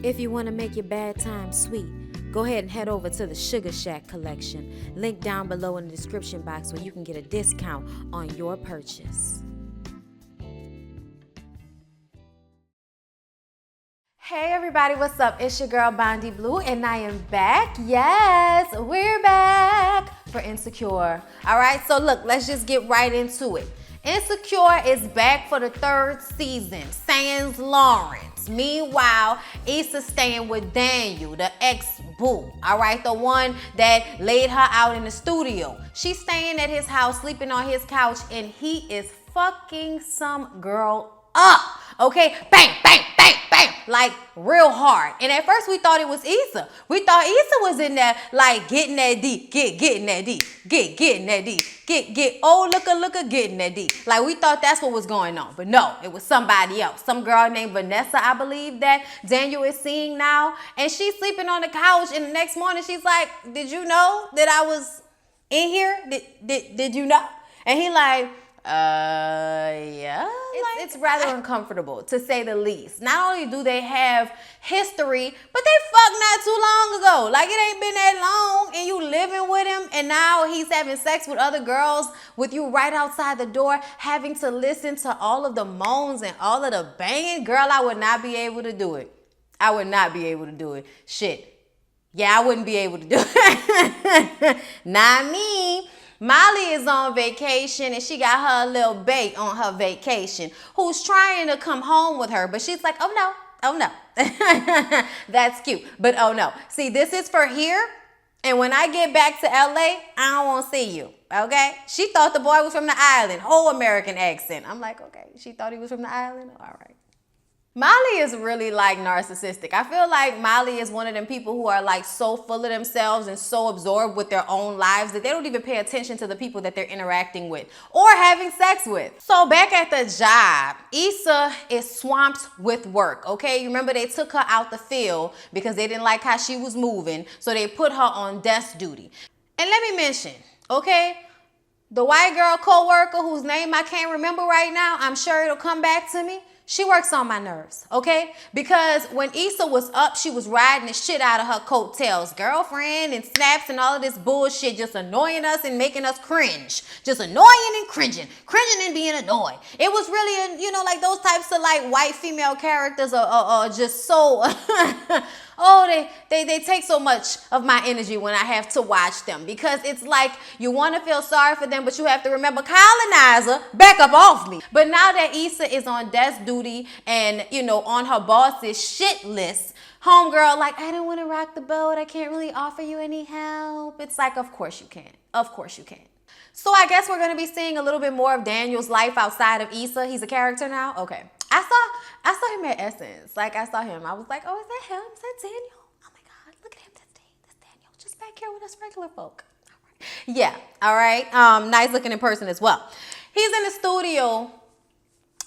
If you want to make your bad time sweet, go ahead and head over to the Sugar Shack collection. Link down below in the description box where you can get a discount on your purchase. Hey everybody, what's up? It's your girl Bondy Blue and I am back. Yes, we're back for Insecure. All right, so look, let's just get right into it. Insecure is back for the 3rd season, sans Lawrence. Meanwhile, Issa's staying with Daniel, the ex-boo, all right? The one that laid her out in the studio. She's staying at his house, sleeping on his couch, and he is fucking some girl up, okay? Bang, bang, bang, bang, like real hard. And at first we thought it was Issa. We thought Issa was in there like getting that D, getting that D, getting that D, oh looka, getting that D. Like we thought that's what was going on, but no, it was somebody else. Some girl named Vanessa, I believe, that Daniel is seeing now, and she's sleeping on the couch. And the next morning she's like, "Did you know that I was in here? Did you know?" And he like, yeah. It's rather uncomfortable, to say the least. Not only do they have history, but they fucked not too long ago. Like, it ain't been that long, and you living with him, and now he's having sex with other girls with you right outside the door, having to listen to all of the moans and all of the banging. Girl, I would not be able to do it. I would not be able to do it. Shit. Yeah, I wouldn't be able to do it. Not me. Molly is on vacation and she got her little bae on her vacation who's trying to come home with her, but she's like, oh no. That's cute, but oh no. See, this is for here, and when I get back to LA, I don't want to see you, okay? She thought the boy was from the island, whole American accent. I'm like, okay, she thought he was from the island? All right. Molly is really like narcissistic. I feel like Molly is one of them people who are like so full of themselves and so absorbed with their own lives that they don't even pay attention to the people that they're interacting with or having sex with. So back at the job, Issa is swamped with work, okay? You remember they took her out the field because they didn't like how she was moving, so they put her on desk duty. And let me mention, okay, the white girl co-worker whose name I can't remember right now, I'm sure it'll come back to me. She works on my nerves, okay? Because when Issa was up, she was riding the shit out of her coattails. Girlfriend and snaps and all of this bullshit, just annoying us and making us cringe. Just annoying and cringing. Cringing and being annoyed. It was really, you know, like those types of like white female characters are just so... oh, they take so much of my energy when I have to watch them, because it's like you want to feel sorry for them, but you have to remember, colonizer, back up off me. But now that Issa is on desk duty and, you know, on her boss's shit list, homegirl, like, I don't want to rock the boat. I can't really offer you any help. It's like, of course you can. Of course you can. So I guess we're going to be seeing a little bit more of Daniel's life outside of Issa. He's a character now. Okay. I saw him at Essence. Like, I saw him. I was like, oh, is that him? Is that Daniel? Oh my God, look at him. That's Daniel. Just back here with us regular folk. All right. Yeah. All right. Nice looking in person as well. He's in the studio,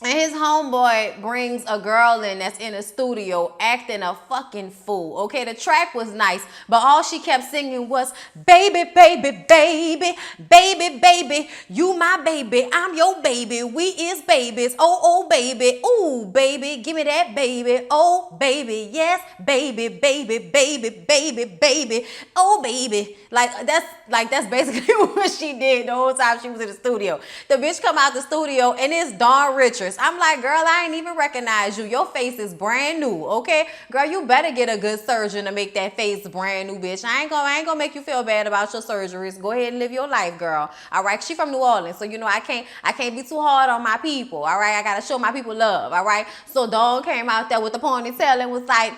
and his homeboy brings a girl in that's in a studio acting a fucking fool. Okay, the track was nice, but all she kept singing was, baby, baby, baby, baby, baby, you my baby, I'm your baby, we is babies, oh, baby, ooh, baby, give me that baby, oh, baby, yes, baby, baby, baby, baby, baby, oh, baby. Like, that's basically what she did the whole time she was in the studio. The bitch come out the studio, and it's Dawn Richards. I'm like, girl, I ain't even recognize you. Your face is brand new, okay? Girl, you better get a good surgeon to make that face brand new, bitch. I ain't gonna make you feel bad about your surgeries. Go ahead and live your life, girl. All right, she from New Orleans, so you know I can't be too hard on my people. All right, I gotta show my people love. All right, so Dawn came out there with the ponytail and was like,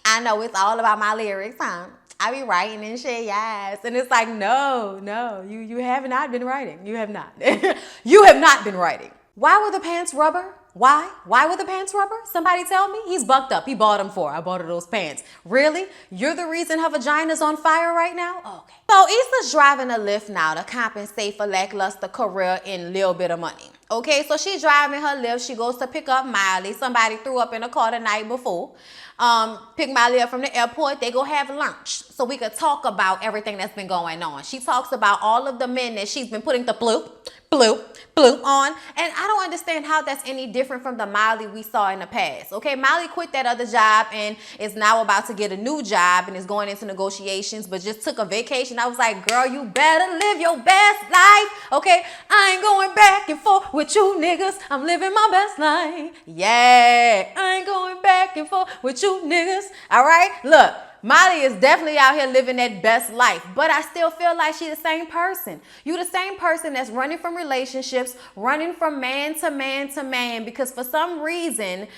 I know it's all about my lyrics, huh? I be writing and shit, yes. And it's like, no, you have not been writing. You have not. You have not been writing. Why were the pants rubber? Why? Why were the pants rubber? Somebody tell me. He's bucked up. He bought them for. I bought her those pants. Really? You're the reason her vagina's on fire right now? Oh, okay. So Issa's driving a Lyft now to compensate for lackluster career and little bit of money. Okay, so she's driving her Lyft. She goes to pick up Miley. Somebody threw up in a car the night before. Pick Miley up from the airport. They go have lunch. so we could talk about everything that's been going on. She talks about all of the men that she's been putting the bloop on. And I don't understand how that's any different from the Molly we saw in the past. Okay, Molly quit that other job and is now about to get a new job and is going into negotiations, but just took a vacation. I was like, girl, you better live your best life. Okay, I ain't going back and forth with you niggas. I'm living my best life. Yeah, I ain't going back and forth with you niggas. All right, look. Molly is definitely out here living that best life, but I still feel like she's the same person. You the same person that's running from relationships, running from man to man to man, because for some reason,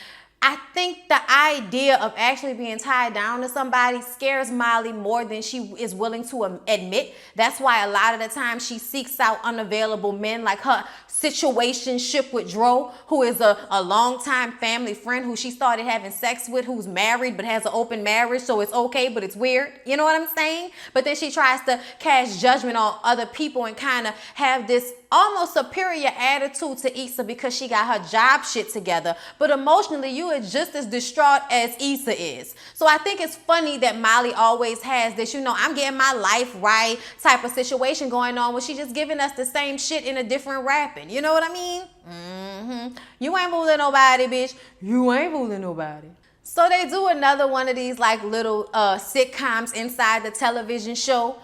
I think the idea of actually being tied down to somebody scares Molly more than she is willing to admit. That's why a lot of the time she seeks out unavailable men, like her situationship with Dro, who is a longtime family friend who she started having sex with, who's married but has an open marriage, so it's okay, but it's weird. You know what I'm saying? But then she tries to cast judgment on other people and kind of have this almost superior attitude to Issa because she got her job shit together. But emotionally, you are just as distraught as Issa is. So I think it's funny that Molly always has this, I'm getting my life right type of situation going on, where she just giving us the same shit in a different rapping. You know what I mean? You ain't fooling nobody, bitch. You ain't fooling nobody. So they do another one of these like little sitcoms inside the television show.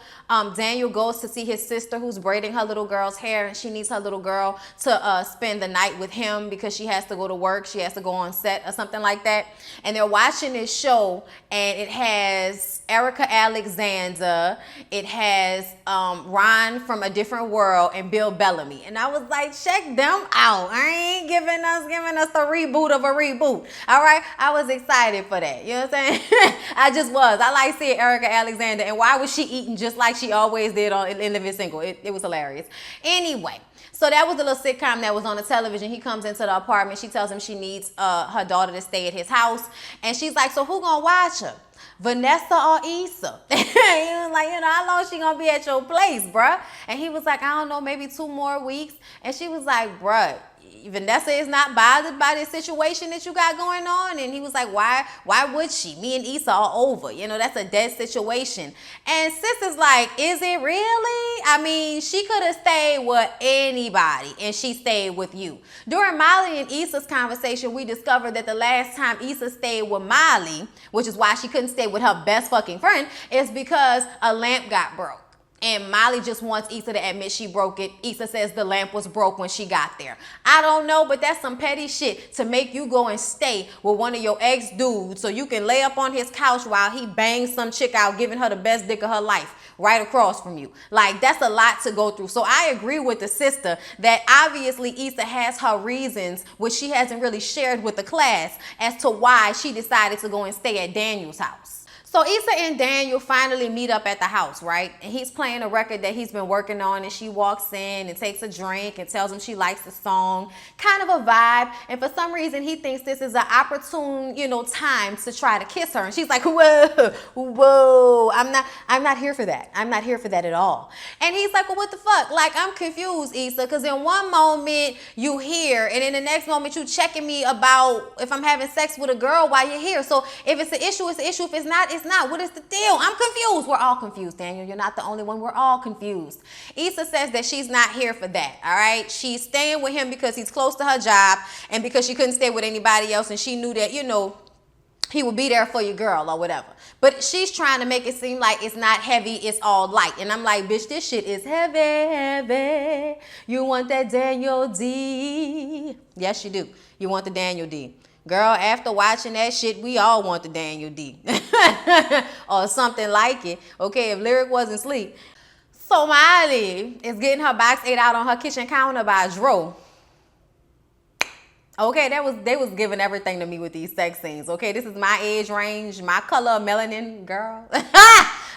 Daniel goes to see his sister who's braiding her little girl's hair, and she needs her little girl to spend the night with him because she has to go to work. She has to go on set or something like that. And they're watching this show, and it has Erica Alexander, it has Ron from A Different World, and Bill Bellamy. And I was like, check them out. I ain't giving us a reboot of a reboot. All right, I was excited for that. You know what I'm saying? I just was. I like seeing Erica Alexander, and why was she eating just like she always did in Living Single? It was hilarious. Anyway, so that was the little sitcom that was on the television. He comes into the apartment. She tells him she needs her daughter to stay at his house. And she's like, so who gonna watch her? Vanessa or Issa? He was like, how long she gonna be at your place, bruh? And he was like, I don't know, maybe 2 more weeks. And she was like, bruh, Vanessa is not bothered by this situation that you got going on. And he was like, why would she? Me and Issa are over. That's a dead situation. And sis is like, is it really? I mean, she could have stayed with anybody, and she stayed with you. During Molly and Issa's conversation, we discovered that the last time Issa stayed with Molly, which is why she couldn't stay with her best fucking friend, is because a lamp got broke. And Molly just wants Issa to admit she broke it. Issa says the lamp was broke when she got there. I don't know, but that's some petty shit to make you go and stay with one of your ex-dudes so you can lay up on his couch while he bangs some chick out, giving her the best dick of her life right across from you. Like, that's a lot to go through. So I agree with the sister that obviously Issa has her reasons, which she hasn't really shared with the class, as to why she decided to go and stay at Daniel's house. So Issa and Daniel finally meet up at the house, right? And he's playing a record that he's been working on, and she walks in and takes a drink and tells him she likes the song. Kind of a vibe. And for some reason, he thinks this is an opportune, time to try to kiss her. And she's like, whoa, I'm not here for that. I'm not here for that at all. And he's like, well, what the fuck? Like, I'm confused, Issa, because in one moment you here, and in the next moment you checking me about if I'm having sex with a girl while you're here. So if it's an issue, it's an issue. If it's not, it's not. What is the deal? I'm confused. We're all confused, Daniel. You're not the only one. We're all confused. Issa says that she's not here for that, all right? She's staying with him because he's close to her job and because she couldn't stay with anybody else, and she knew that, he would be there for your girl or whatever. But she's trying to make it seem like it's not heavy, it's all light. And I'm like, bitch, this shit is heavy, heavy. You want that Daniel D? Yes, you do. You want the Daniel D. Girl, after watching that shit, we all want the Daniel D. Or something like it. Okay, if Lyric wasn't asleep. So Molly is getting her box ate out on her kitchen counter by Dro. Okay, they was giving everything to me with these sex scenes. Okay, this is my age range, my color of melanin, girl.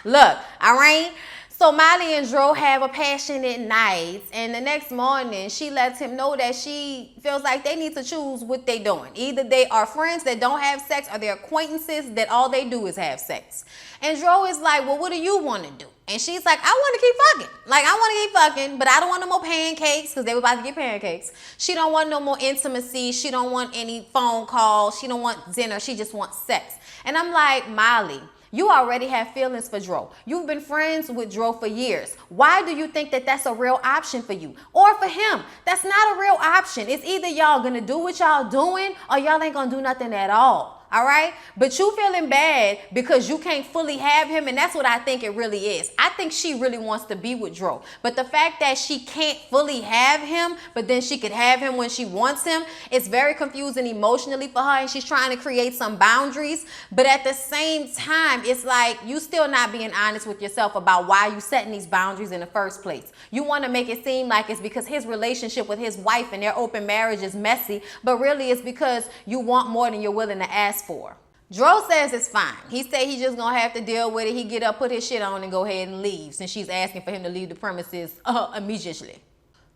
Look, all right? So Molly and Dro have a passionate night, and the next morning she lets him know that she feels like they need to choose what they doing. Either they are friends that don't have sex, or they're acquaintances that all they do is have sex. And Dro is like, well, what do you want to do? And she's like, I want to keep fucking. Like, I want to keep fucking, but I don't want no more pancakes because they were about to get pancakes. She don't want no more intimacy. She don't want any phone calls. She don't want dinner. She just wants sex. And I'm like, Molly, you already have feelings for Dro. You've been friends with Dro for years. Why do you think that that's a real option for you? Or for him? That's not a real option. It's either y'all gonna do what y'all doing or y'all ain't gonna do nothing at all. All right? But you feeling bad because you can't fully have him, and that's what I think it really is. I think she really wants to be with Dro. But the fact that she can't fully have him, but then she could have him when she wants him, it's very confusing emotionally for her, and she's trying to create some boundaries. But at the same time, it's like you still not being honest with yourself about why you setting these boundaries in the first place. You want to make it seem like it's because his relationship with his wife and their open marriage is messy, but really it's because you want more than you're willing to ask for. Dro says it's fine. He said he's just gonna have to deal with it. He get up, put his shit on, and go ahead and leave, since she's asking for him to leave the premises immediately.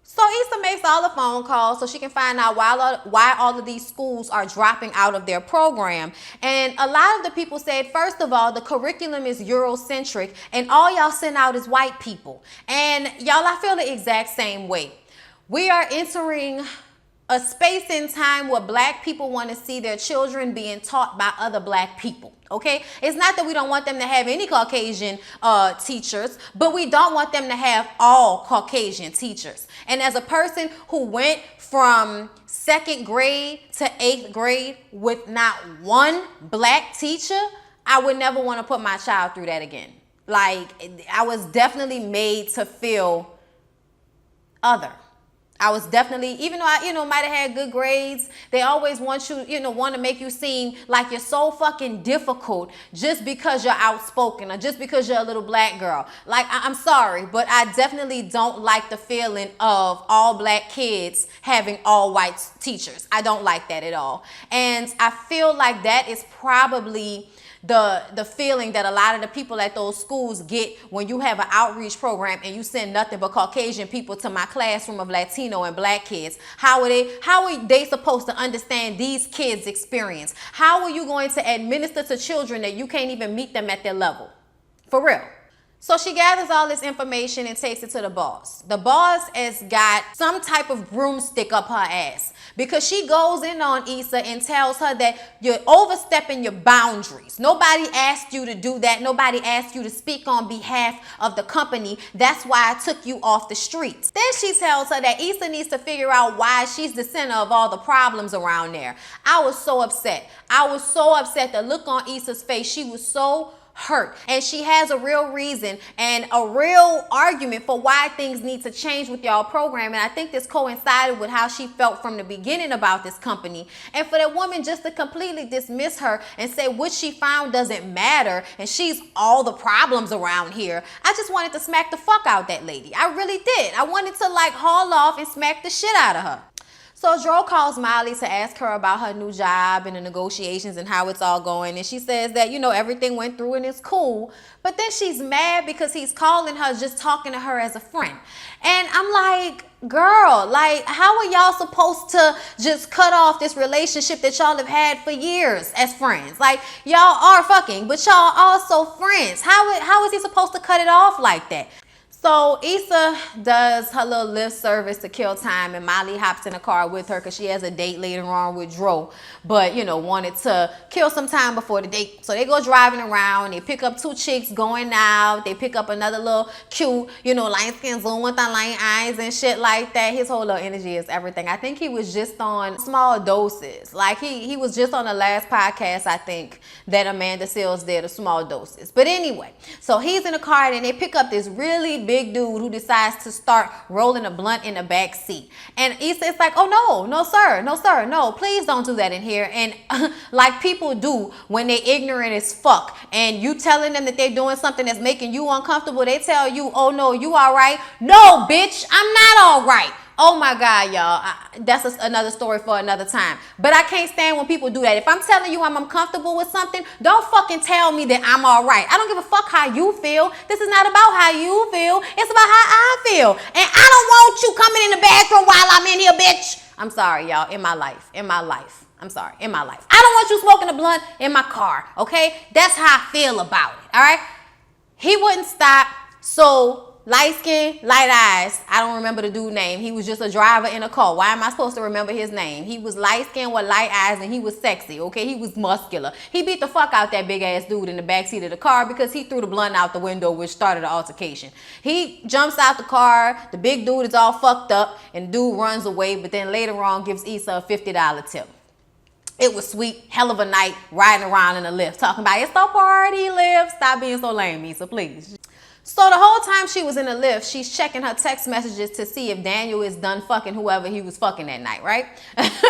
So Issa makes all the phone calls so she can find out why all of these schools are dropping out of their program. And a lot of the people said, first of all, the curriculum is Eurocentric and all y'all send out is white people. And y'all, I feel the exact same way. We are entering a space in time where black people want to see their children being taught by other black people. Okay, it's not that we don't want them to have any Caucasian teachers, but we don't want them to have all Caucasian teachers. And as a person who went from 2nd grade to 8th grade with not one black teacher, I would never want to put my child through that again. Like, I was definitely made to feel other. I was definitely, even though I, might have had good grades, they always want you, want to make you seem like you're so fucking difficult just because you're outspoken or just because you're a little black girl. Like, I'm sorry, but I definitely don't like the feeling of all black kids having all white teachers. I don't like that at all. And I feel like that is probably the feeling that a lot of the people at those schools get when you have an outreach program and you send nothing but Caucasian people to my classroom of Latino and black kids. How are they supposed to understand these kids' experience? How are you going to administer to children that you can't even meet them at their level? For real. So she gathers all this information and takes it to the boss. The boss has got some type of broomstick up her ass because she goes in on Issa and tells her that you're overstepping your boundaries. Nobody asked you to do that. Nobody asked you to speak on behalf of the company. That's why I took you off the streets. Then she tells her that Issa needs to figure out why she's the center of all the problems around there. I was so upset. I was so upset. The look on Issa's face, she was so hurt, and she has a real reason and a real argument for why things need to change with y'all program. And I think this coincided with how she felt from the beginning about this company. And for that woman just to completely dismiss her and say what she found doesn't matter and she's all the problems around here, I just wanted to smack the fuck out that lady. I really did. I wanted to like haul off and smack the shit out of her. So Dro calls Molly to ask her about her new job and the negotiations and how it's all going. And she says that, everything went through and it's cool. But then she's mad because he's calling her, just talking to her as a friend. And I'm like, girl, like, how are y'all supposed to just cut off this relationship that y'all have had for years as friends? Like, y'all are fucking, but y'all also friends. How is he supposed to cut it off like that? So Issa does her little lift service to kill time, and Molly hops in the car with her because she has a date later on with Dro, but wanted to kill some time before the date. So they go driving around, they pick up 2 chicks going out, they pick up another little cute, light skin zoom with the light eyes and shit like that. His whole little energy is everything. I think he was just on small doses. Like he was just on the last podcast, I think, that Amanda Seales did, of small doses. But anyway, so he's in the car and they pick up this really big dude who decides to start rolling a blunt in the back seat. And Issa is like, oh no sir, no, please don't do that in here. And like people do when they ignorant as fuck and you telling them that they're doing something that's making you uncomfortable, they tell you, oh no, you all right? No, bitch, I'm not all right. Oh my God, y'all. That's another story for another time. But I can't stand when people do that. If I'm telling you I'm uncomfortable with something, don't fucking tell me that I'm all right. I don't give a fuck how you feel. This is not about how you feel. It's about how I feel. And I don't want you coming in the bathroom while I'm in here, bitch. I'm sorry, y'all. In my life. I'm sorry. In my life. I don't want you smoking a blunt in my car, okay? That's how I feel about it, all right? He wouldn't stop. So light skin, light eyes. I don't remember the dude's name. He was just a driver in a car. Why am I supposed to remember his name? He was light skin with light eyes and he was sexy, okay? He was muscular. He beat the fuck out that big ass dude in the backseat of the car because he threw the blunt out the window, which started the altercation. He jumps out the car. The big dude is all fucked up and dude runs away, but then later on gives Issa a $50 tip. It was sweet, hell of a night, riding around in a lift, talking about it's the party lift. Stop being so lame, Issa, please. So the whole time she was in the lift, she's checking her text messages to see if Daniel is done fucking whoever he was fucking that night, right?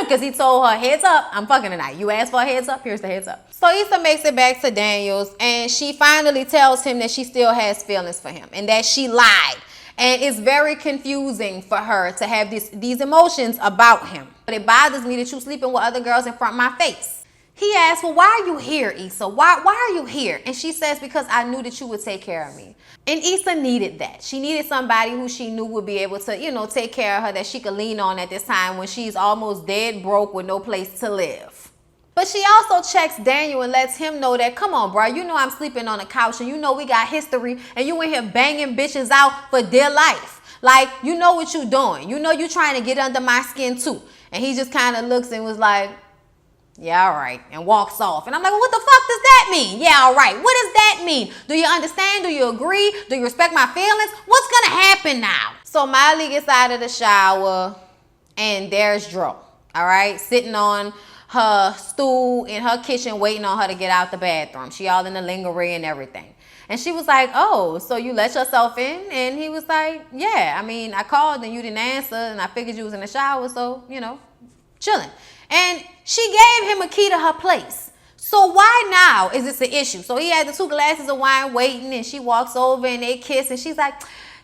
Because he told her, heads up, I'm fucking tonight. You asked for a heads up, here's the heads up. So Issa makes it back to Daniel's and she finally tells him that she still has feelings for him and that she lied. And it's very confusing for her to have these emotions about him. But it bothers me that you sleeping with other girls in front of my face. He asked, well, why are you here, Issa? Why are you here? And she says, because I knew that you would take care of me. And Issa needed that. She needed somebody who she knew would be able to, you know, take care of her, that she could lean on at this time when she's almost dead broke with no place to live. But she also checks Daniel and lets him know that, come on, bro, you know I'm sleeping on the couch and you know we got history and you in here banging bitches out for dear life. Like, you know what you doing. You know you trying to get under my skin too. And he just kind of looks and was like, yeah, all right, and walks off. And I'm like, well, what the fuck does that mean? Yeah, all right. What does that mean? Do you understand? Do you agree? Do you respect my feelings? What's going to happen now? So Miley gets out of the shower, and there's Dro, all right, sitting on her stool in her kitchen waiting on her to get out the bathroom. She all in the lingerie and everything. And she was like, oh, so you let yourself in? And he was like, yeah, I mean, I called and you didn't answer, and I figured you was in the shower, so, you know, chilling. And she gave him a key to her place. So why now is this an issue? So he had the 2 glasses of wine waiting and she walks over and they kiss and she's like,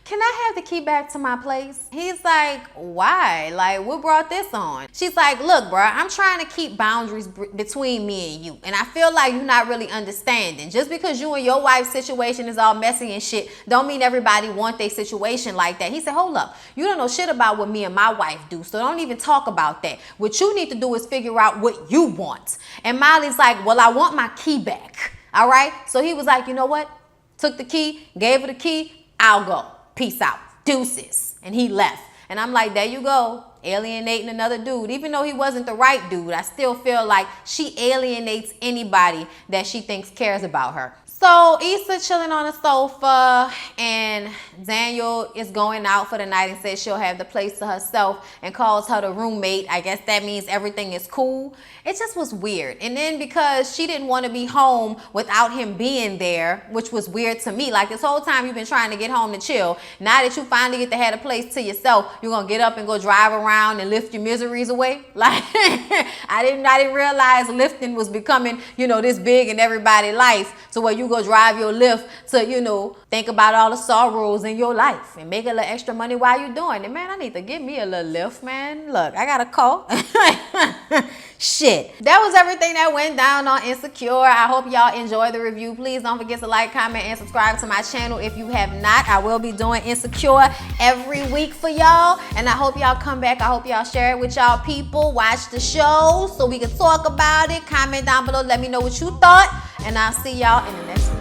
can I have the key back to my place? He's like, why? Like, what brought this on? She's like, look, bro, I'm trying to keep boundaries between me and you. And I feel like you're not really understanding. Just because you and your wife's situation is all messy and shit, don't mean everybody want their situation like that. He said, hold up. You don't know shit about what me and my wife do. So don't even talk about that. What you need to do is figure out what you want. And Miley's like, well, I want my key back. All right. So he was like, you know what? Took the key, gave her the key. I'll go. Peace out. Deuces. And he left. And I'm like, there you go. Alienating another dude. Even though he wasn't the right dude, I still feel like she alienates anybody that she thinks cares about her. So Issa chilling on the sofa and Daniel is going out for the night and says she'll have the place to herself and calls her the roommate. I guess that means everything is cool. It just was weird. And then because she didn't want to be home without him being there, which was weird to me. Like this whole time you've been trying to get home to chill. Now that you finally get to have a place to yourself, you're going to get up and go drive around and lift your miseries away. Like I didn't realize lifting was becoming, you know, this big in everybody's life to where you go drive your lift to, you know, think about all the sorrows in your life and make a little extra money while you're doing it. Man, I need to give me a little lift, man. Look, I got a call. Shit. That was everything that went down on Insecure. I hope y'all enjoyed the review. Please don't forget to like, comment, and subscribe to my channel if you have not. I will be doing Insecure every week for y'all. And I hope y'all come back. I hope y'all share it with y'all people. Watch the show so we can talk about it. Comment down below. Let me know what you thought. And I'll see y'all in the next one.